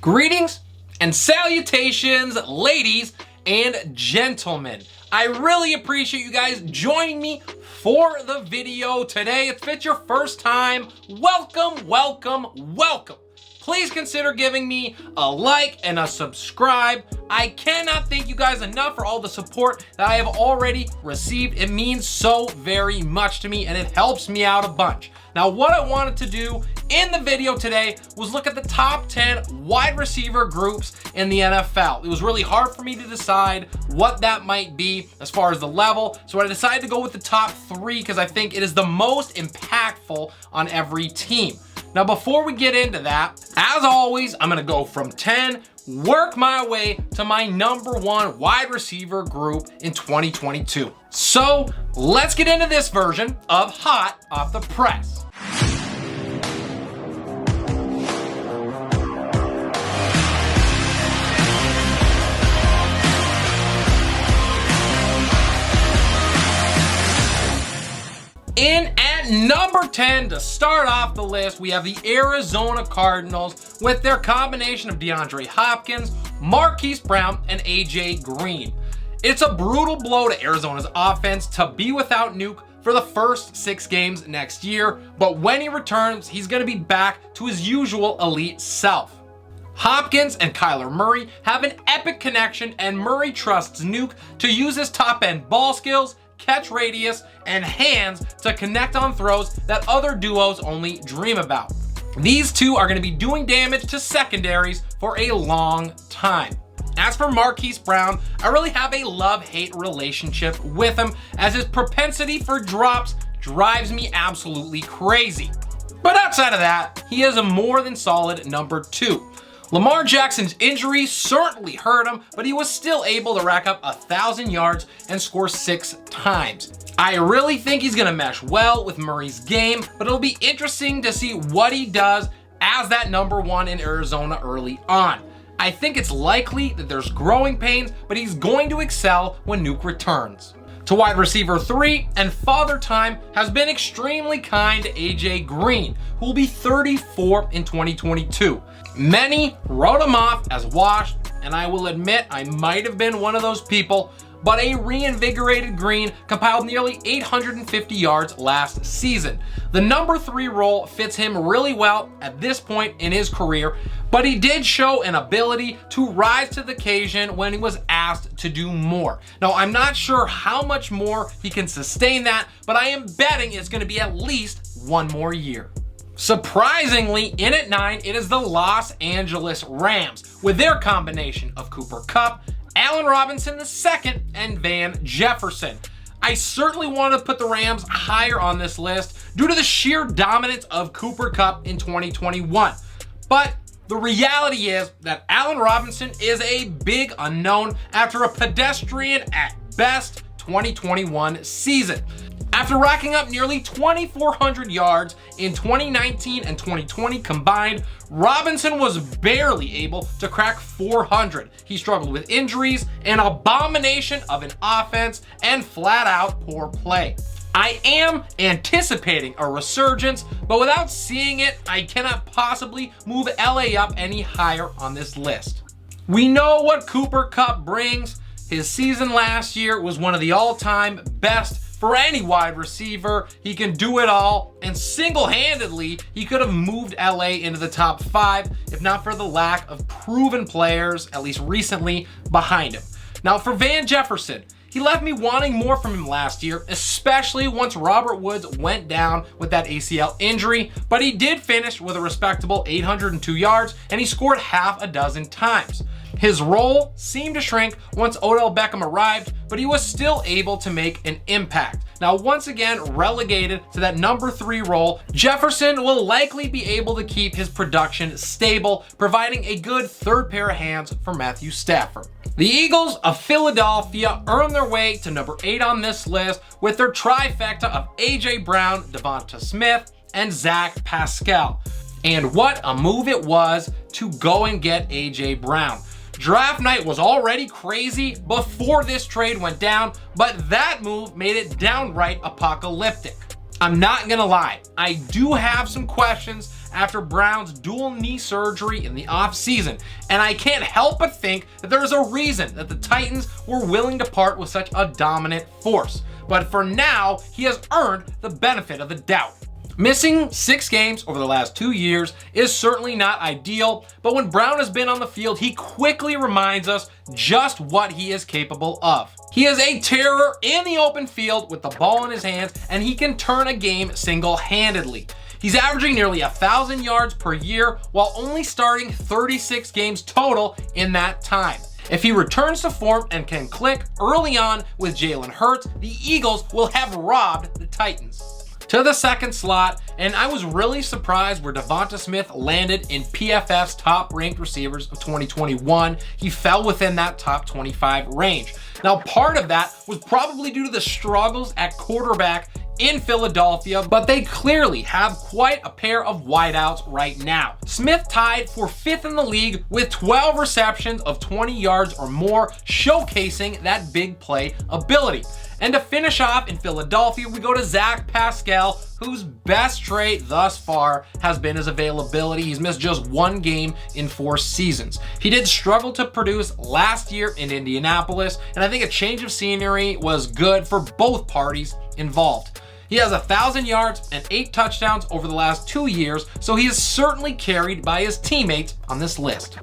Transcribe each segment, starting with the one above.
Greetings and salutations, ladies and gentlemen. I really appreciate you guys joining me for the video today. If it's your first time, welcome, welcome, welcome. Please consider giving me a like and a subscribe. I cannot thank you guys enough for all the support that I have already received. It means so very much to me and it helps me out a bunch. Now, what I wanted to do in the video today was look at the top 10 wide receiver groups in the NFL. It was really hard for me to decide what that might be as far as the level, so I decided to go with the top 3 because I think it is the most impactful on every team. Now, before we get into that, as always, I'm gonna go from 10, work my way to my number 1 wide receiver group in 2022. So let's get into this version of Hot Off the Press. In at number 10, to start off the list, we have the Arizona Cardinals with their combination of DeAndre Hopkins, Marquise Brown, and AJ Green. It's a brutal blow to Arizona's offense to be without Nuke for the first 6 games next year, but when he returns, he's going to be back to his usual elite self. Hopkins and Kyler Murray have an epic connection, and Murray trusts Nuke to use his top-end ball skills, catch radius, and hands to connect on throws that other duos only dream about. These two are going to be doing damage to secondaries for a long time. As for Marquise Brown, I really have a love-hate relationship with him, as his propensity for drops drives me absolutely crazy. But outside of that, he is a more than solid number 2. Lamar Jackson's injury certainly hurt him, but he was still able to rack up 1,000 yards and score 6 times. I really think he's gonna mesh well with Murray's game, but it'll be interesting to see what he does as that number 1 in Arizona early on. I think it's likely that there's growing pains, but he's going to excel when Nuke returns. To wide receiver 3, and Father Time has been extremely kind to AJ Green, who will be 34 in 2022. Many wrote him off as washed, and I will admit I might have been one of those people, but a reinvigorated Green compiled nearly 850 yards last season. The number 3 role fits him really well at this point in his career, but he did show an ability to rise to the occasion when he was asked to do more. Now, I'm not sure how much more he can sustain that, but I am betting it's going to be at least 1 more year. Surprisingly, in at 9, it is the Los Angeles Rams with their combination of Cooper Kupp, Allen Robinson II, and Van Jefferson. I certainly want to put the Rams higher on this list due to the sheer dominance of Cooper Kupp in 2021. But the reality is that Allen Robinson is a big unknown after a pedestrian at best 2021 season. After racking up nearly 2,400 yards in 2019 and 2020 combined, Robinson was barely able to crack 400. He struggled with injuries, an abomination of an offense, and flat out poor play. I am anticipating a resurgence, but without seeing it, I cannot possibly move LA up any higher on this list. We know what Cooper Kupp brings. His season last year was one of the all-time best for any wide receiver. He can do it all, and single-handedly, he could have moved LA into the top 5 if not for the lack of proven players, at least recently, behind him. Now, for Van Jefferson, he left me wanting more from him last year, especially once Robert Woods went down with that ACL injury, but he did finish with a respectable 802 yards, and he scored half a dozen times. His role seemed to shrink once Odell Beckham arrived, but he was still able to make an impact. Now, once again relegated to that number 3 role, Jefferson will likely be able to keep his production stable, providing a good third pair of hands for Matthew Stafford. The Eagles of Philadelphia earned their way to number 8 on this list with their trifecta of AJ Brown, Devonta Smith, and Zach Pascal. And what a move it was to go and get AJ Brown. Draft night was already crazy before this trade went down, but that move made it downright apocalyptic. I'm not gonna lie, I do have some questions after Brown's dual knee surgery in the offseason, and I can't help but think that there is a reason that the Titans were willing to part with such a dominant force. But for now, he has earned the benefit of the doubt. Missing 6 games over the last 2 years is certainly not ideal, but when Brown has been on the field, he quickly reminds us just what he is capable of. He is a terror in the open field with the ball in his hands, and he can turn a game single-handedly. He's averaging nearly 1,000 yards per year while only starting 36 games total in that time. If he returns to form and can click early on with Jalen Hurts, the Eagles will have robbed the Titans. To the second slot, and I was really surprised where Devonta Smith landed in PFF's top-ranked receivers of 2021. He fell within that top 25 range. Now, part of that was probably due to the struggles at quarterback in Philadelphia, but they clearly have quite a pair of wideouts right now. Smith tied for 5th in the league with 12 receptions of 20 yards or more, showcasing that big play ability. And to finish off in Philadelphia, we go to Zach Pascal, whose best trait thus far has been his availability. He's missed just 1 game in 4 seasons. He did struggle to produce last year in Indianapolis, and I think a change of scenery was good for both parties involved. He has 1,000 yards and 8 touchdowns over the last 2 years, so he is certainly carried by his teammates on this list.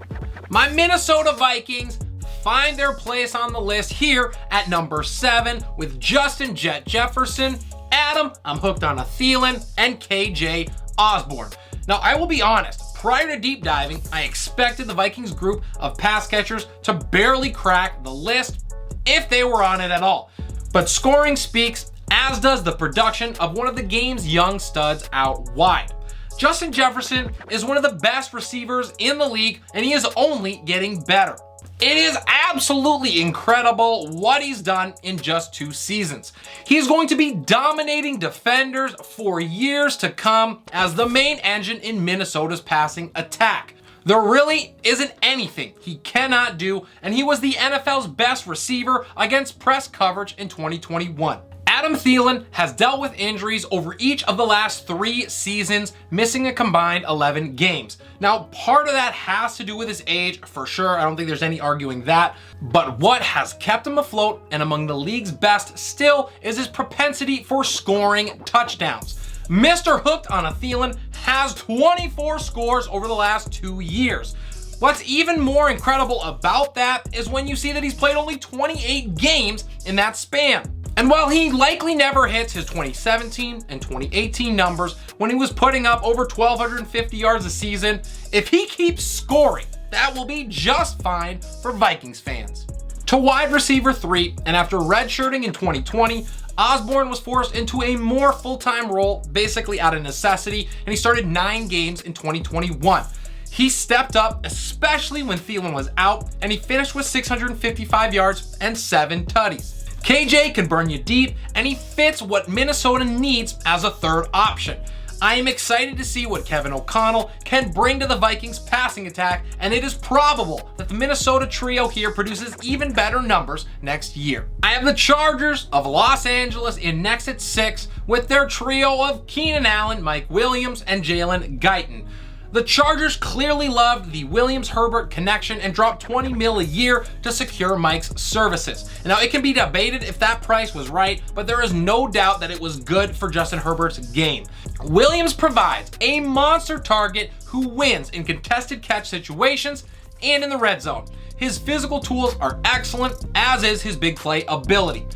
My Minnesota Vikings find their place on the list here at number 7 with Justin Jet Jefferson, Adam, I'm hooked on a Thielen, and KJ Osborne. Now, I will be honest, prior to deep diving, I expected the Vikings group of pass catchers to barely crack the list if they were on it at all. But scoring speaks, as does the production of one of the game's young studs out wide. Justin Jefferson is one of the best receivers in the league, and he is only getting better. It is absolutely incredible what he's done in just 2 seasons. He's going to be dominating defenders for years to come as the main engine in Minnesota's passing attack. There really isn't anything he cannot do, and he was the NFL's best receiver against press coverage in 2021. Adam Thielen has dealt with injuries over each of the last 3 seasons, missing a combined 11 games. Now, part of that has to do with his age, for sure. I don't think there's any arguing that. But what has kept him afloat and among the league's best still is his propensity for scoring touchdowns. Mr. Hooked on a Thielen has 24 scores over the last 2 years. What's even more incredible about that is when you see that he's played only 28 games in that span. And while he likely never hits his 2017 and 2018 numbers when he was putting up over 1,250 yards a season, if he keeps scoring, that will be just fine for Vikings fans. To wide receiver 3, and after redshirting in 2020, Osborne was forced into a more full-time role, basically out of necessity, and he started 9 games in 2021. He stepped up, especially when Thielen was out, and he finished with 655 yards and 7 tutties. KJ can burn you deep, and he fits what Minnesota needs as a third option. I am excited to see what Kevin O'Connell can bring to the Vikings passing attack, and it is probable that the Minnesota trio here produces even better numbers next year. I have the Chargers of Los Angeles in next at 6 with their trio of Keenan Allen, Mike Williams, and Jalen Guyton. The Chargers clearly loved the Williams-Herbert connection and dropped $20 million a year to secure Mike's services. Now, it can be debated if that price was right, but there is no doubt that it was good for Justin Herbert's game. Williams provides a monster target who wins in contested catch situations and in the red zone. His physical tools are excellent, as is his big play ability.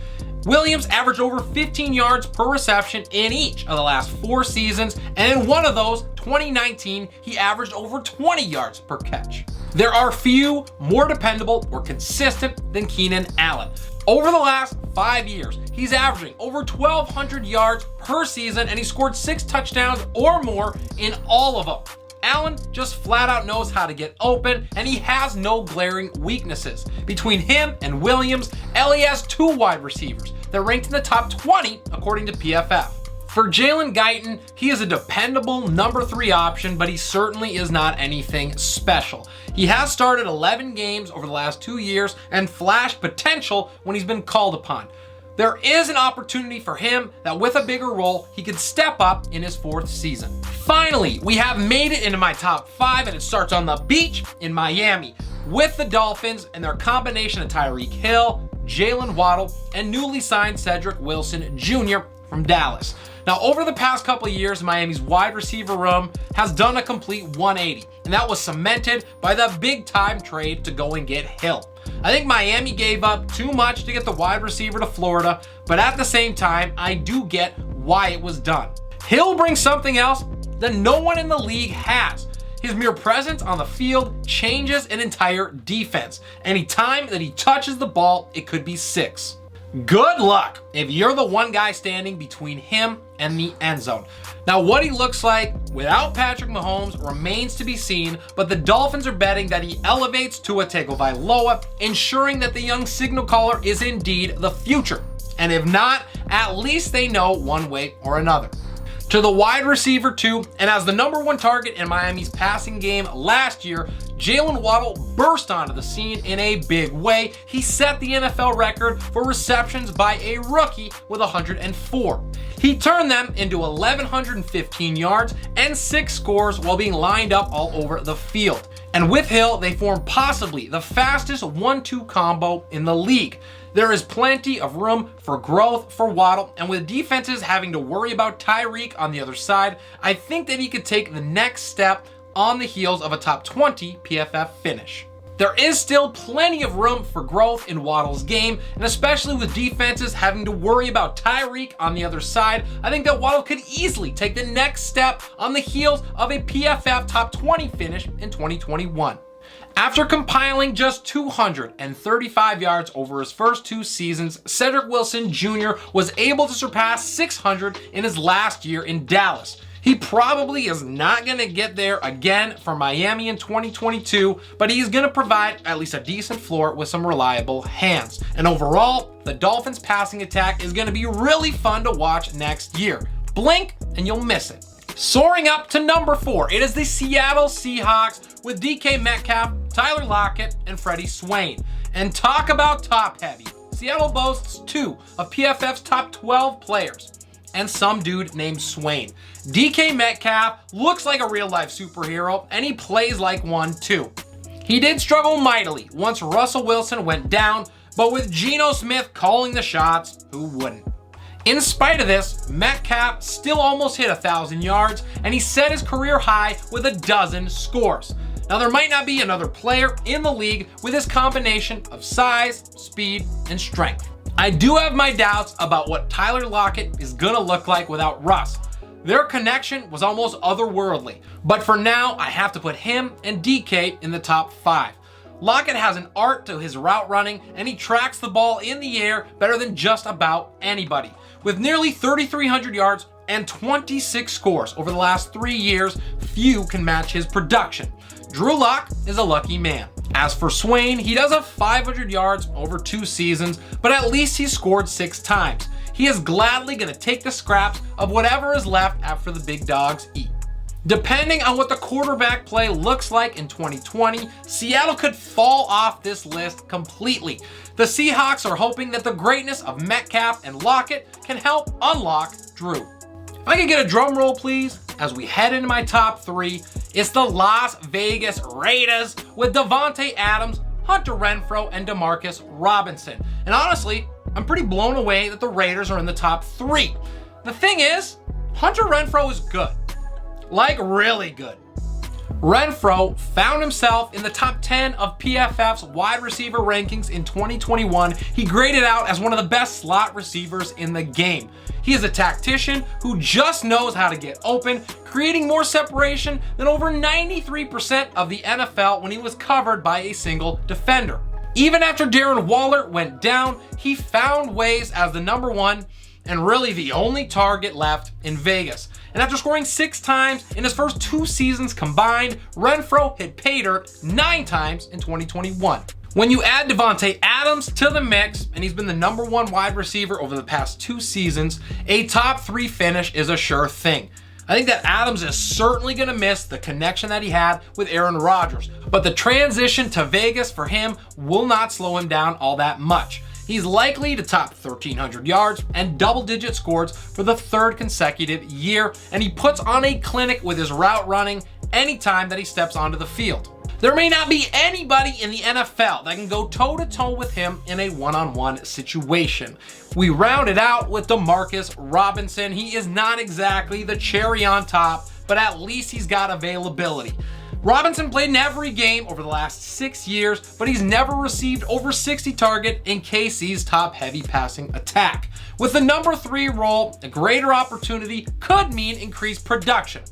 Williams averaged over 15 yards per reception in each of the last 4 seasons, and in one of those, 2019, he averaged over 20 yards per catch. There are few more dependable or consistent than Keenan Allen. Over the last 5 years, he's averaging over 1,200 yards per season, and he scored 6 touchdowns or more in all of them. Allen just flat out knows how to get open, and he has no glaring weaknesses. Between him and Williams, Ellie has 2 wide receivers. They're ranked in the top 20 according to PFF. For Jalen Guyton, he is a dependable number 3 option, but he certainly is not anything special. He has started 11 games over the last 2 years and flashed potential when he's been called upon. There is an opportunity for him that with a bigger role, he could step up in his 4th season. Finally, we have made it into my top 5, and it starts on the beach in Miami with the Dolphins and their combination of Tyreek Hill, Jalen Waddle, and newly signed Cedric Wilson Jr. from Dallas. Now, over the past couple of years, Miami's wide receiver room has done a complete 180, and that was cemented by the big-time trade to go and get Hill. I think Miami gave up too much to get the wide receiver to Florida, but at the same time, I do get why it was done. Hill brings something else that no one in the league has. His mere presence on the field changes an entire defense. Anytime that he touches the ball, it could be 6. Good luck if you're the one guy standing between him and the end zone. Now, what he looks like without Patrick Mahomes remains to be seen, but the Dolphins are betting that he elevates Tua Tagovailoa, ensuring that the young signal caller is indeed the future. And if not, at least they know one way or another. To the wide receiver 2, and as the number 1 target in Miami's passing game last year, Jalen Waddle burst onto the scene in a big way. He set the NFL record for receptions by a rookie with 104. He turned them into 1,115 yards and 6 scores while being lined up all over the field. And with Hill, they form possibly the fastest 1-2 combo in the league. There is plenty of room for growth for Waddle, and with defenses having to worry about Tyreek on the other side, I think that he could take the next step on the heels of a top 20 PFF finish. There is still plenty of room for growth in Waddle's game, and especially with defenses having to worry about Tyreek on the other side, I think that Waddle could easily take the next step on the heels of a PFF top 20 finish in 2021. After compiling just 235 yards over his first 2 seasons, Cedric Wilson Jr. was able to surpass 600 in his last year in Dallas. He probably is not going to get there again for Miami in 2022, but he's going to provide at least a decent floor with some reliable hands. And overall, the Dolphins' passing attack is going to be really fun to watch next year. Blink and you'll miss it. Soaring up to number 4, it is the Seattle Seahawks with DK Metcalf, Tyler Lockett, and Freddie Swain. And talk about top heavy. Seattle boasts 2 of PFF's top 12 players and some dude named Swain. DK Metcalf looks like a real life superhero, and he plays like one too. He did struggle mightily once Russell Wilson went down, but with Geno Smith calling the shots, who wouldn't? In spite of this, Metcalf still almost hit 1,000 yards, and he set his career high with 12 scores. Now, there might not be another player in the league with this combination of size, speed, and strength. I do have my doubts about what Tyler Lockett is gonna look like without Russ. Their connection was almost otherworldly, but for now, I have to put him and DK in the top 5. Lockett has an art to his route running, and he tracks the ball in the air better than just about anybody. With nearly 3,300 yards and 26 scores over the last 3 years, few can match his production. Drew Lock is a lucky man. As for Swain, he does have 500 yards over 2 seasons, but at least he scored 6 times. He is gladly going to take the scraps of whatever is left after the big dogs eat. Depending on what the quarterback play looks like in 2020, Seattle could fall off this list completely. The Seahawks are hoping that the greatness of Metcalf and Lockett can help unlock Drew. If I could get a drum roll, please, as we head into my top 3, it's the Las Vegas Raiders with Davante Adams, Hunter Renfrow, and Demarcus Robinson. And honestly, I'm pretty blown away that the Raiders are in the top 3. The thing is, Hunter Renfrow is good. Like really good. Renfrow found himself in the top 10 of PFF's wide receiver rankings in 2021. He graded out as one of the best slot receivers in the game. He is a tactician who just knows how to get open, creating more separation than over 93% of the NFL when he was covered by a single defender. Even after Darren Waller went down, he found ways as the number 1 and really the only target left in Vegas. And after scoring 6 times in his first 2 seasons combined, Renfrow hit pay dirt 9 times in 2021. When you add Davante Adams to the mix, and he's been the number 1 wide receiver over the past 2 seasons, a top 3 finish is a sure thing. I think that Adams is certainly going to miss the connection that he had with Aaron Rodgers, but the transition to Vegas for him will not slow him down all that much. He's likely to top 1,300 yards and double-digit scores for the third consecutive year, and he puts on a clinic with his route running anytime that he steps onto the field. There may not be anybody in the NFL that can go toe-to-toe with him in a one-on-one situation. We round it out with Demarcus Robinson. He is not exactly the cherry on top, but at least he's got availability. Robinson played in every game over the last 6 years, but he's never received over 60 targets in KC's top-heavy passing attack. With the number 3 role, a greater opportunity could mean increased production,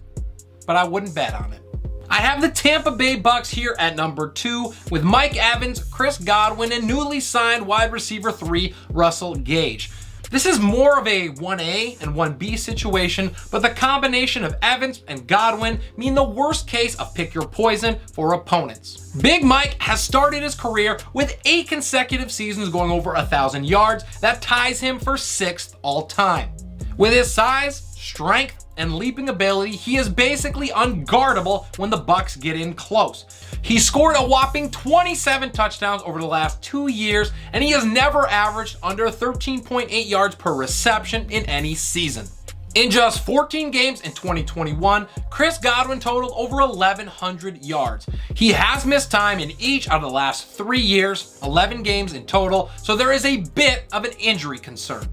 but I wouldn't bet on it. I have the Tampa Bay Bucs here at number 2 with Mike Evans, Chris Godwin, and newly signed wide receiver 3, Russell Gage. This is more of a 1A and 1B situation, but the combination of Evans and Godwin mean the worst case of pick your poison for opponents. Big Mike has started his career with 8 consecutive seasons going over 1,000 yards. That ties him for 6th all time. With his size, strength, and leaping ability, he is basically unguardable when the Bucs get in close. He scored a whopping 27 touchdowns over the last 2 years, and he has never averaged under 13.8 yards per reception in any season. In just 14 games in 2021, Chris Godwin totaled over 1,100 yards. He has missed time in each of the last 3 years, 11 games in total, so there is a bit of an injury concern.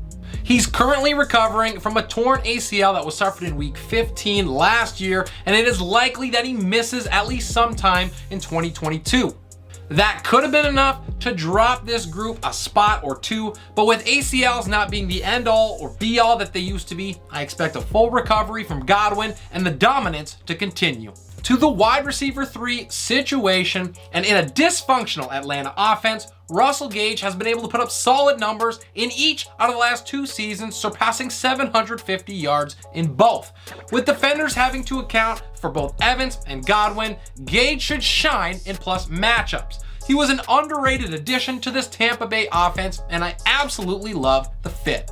He's currently recovering from a torn ACL that was suffered in week 15 last year, and it is likely that he misses at least some time in 2022. That could have been enough to drop this group a spot or 2, but with ACLs not being the end-all or be-all that they used to be, I expect a full recovery from Godwin and the dominance to continue. To the wide receiver 3 situation, and in a dysfunctional Atlanta offense, Russell Gage has been able to put up solid numbers in each out of the last 2 seasons, surpassing 750 yards in both. With defenders having to account for both Evans and Godwin, Gage should shine in plus matchups. He was an underrated addition to this Tampa Bay offense, and I absolutely love the fit.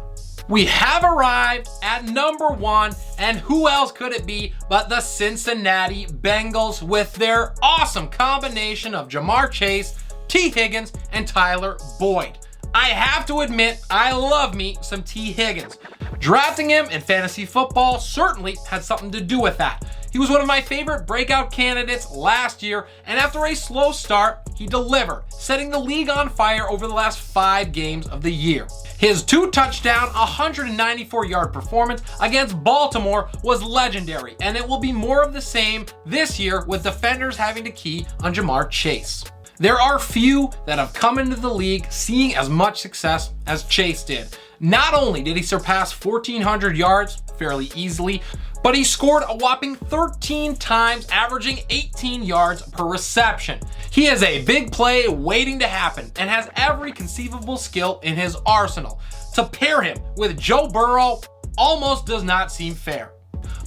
We have arrived at number 1, and who else could it be but the Cincinnati Bengals with their awesome combination of Jamar Chase, T. Higgins, and Tyler Boyd. I have to admit, I love me some T. Higgins. Drafting him in fantasy football certainly had something to do with that. He was one of my favorite breakout candidates last year, and after a slow start, he delivered, setting the league on fire over the last 5 games of the year. His 2-touchdown, 194-yard performance against Baltimore was legendary, and it will be more of the same this year with defenders having to key on Jamar Chase. There are few that have come into the league seeing as much success as Chase did. Not only did he surpass 1,400 yards fairly easily, but he scored a whopping 13 times, averaging 18 yards per reception. He is a big play waiting to happen and has every conceivable skill in his arsenal. To pair him with Joe Burrow almost does not seem fair.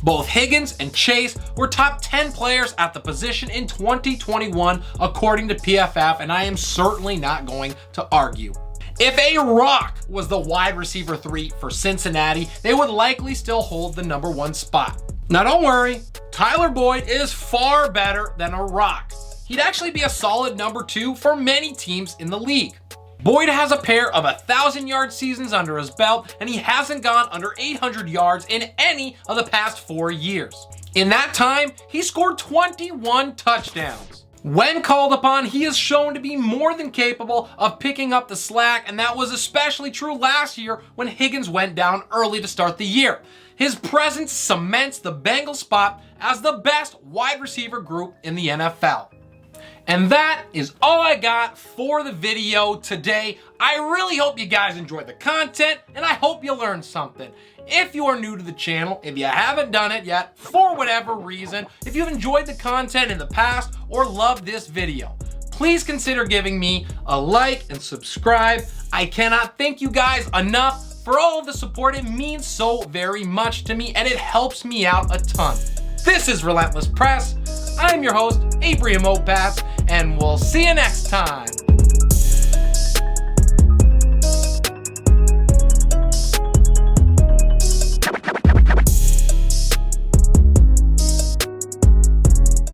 Both Higgins and Chase were top 10 players at the position in 2021 according to PFF, and I am certainly not going to argue. If a rock was the wide receiver 3 for Cincinnati, they would likely still hold the number 1 spot. Now don't worry, Tyler Boyd is far better than a rock. He'd actually be a solid number 2 for many teams in the league. Boyd has a pair of 1,000-yard seasons under his belt, and he hasn't gone under 800 yards in any of the past 4 years. In that time, he scored 21 touchdowns. When called upon, he is shown to be more than capable of picking up the slack, and that was especially true last year when Higgins went down early to start the year. His presence cements the Bengals spot as the best wide receiver group in the NFL. And that is all I got for the video today. I really hope you guys enjoyed the content, and I hope you learned something. If you are new to the channel, if you haven't done it yet, for whatever reason, if you've enjoyed the content in the past or loved this video, please consider giving me a like and subscribe. I cannot thank you guys enough for all of the support. It means so very much to me, and it helps me out a ton. This is Relentless Press. I'm your host, Abraham Opatz, and we'll see you next time.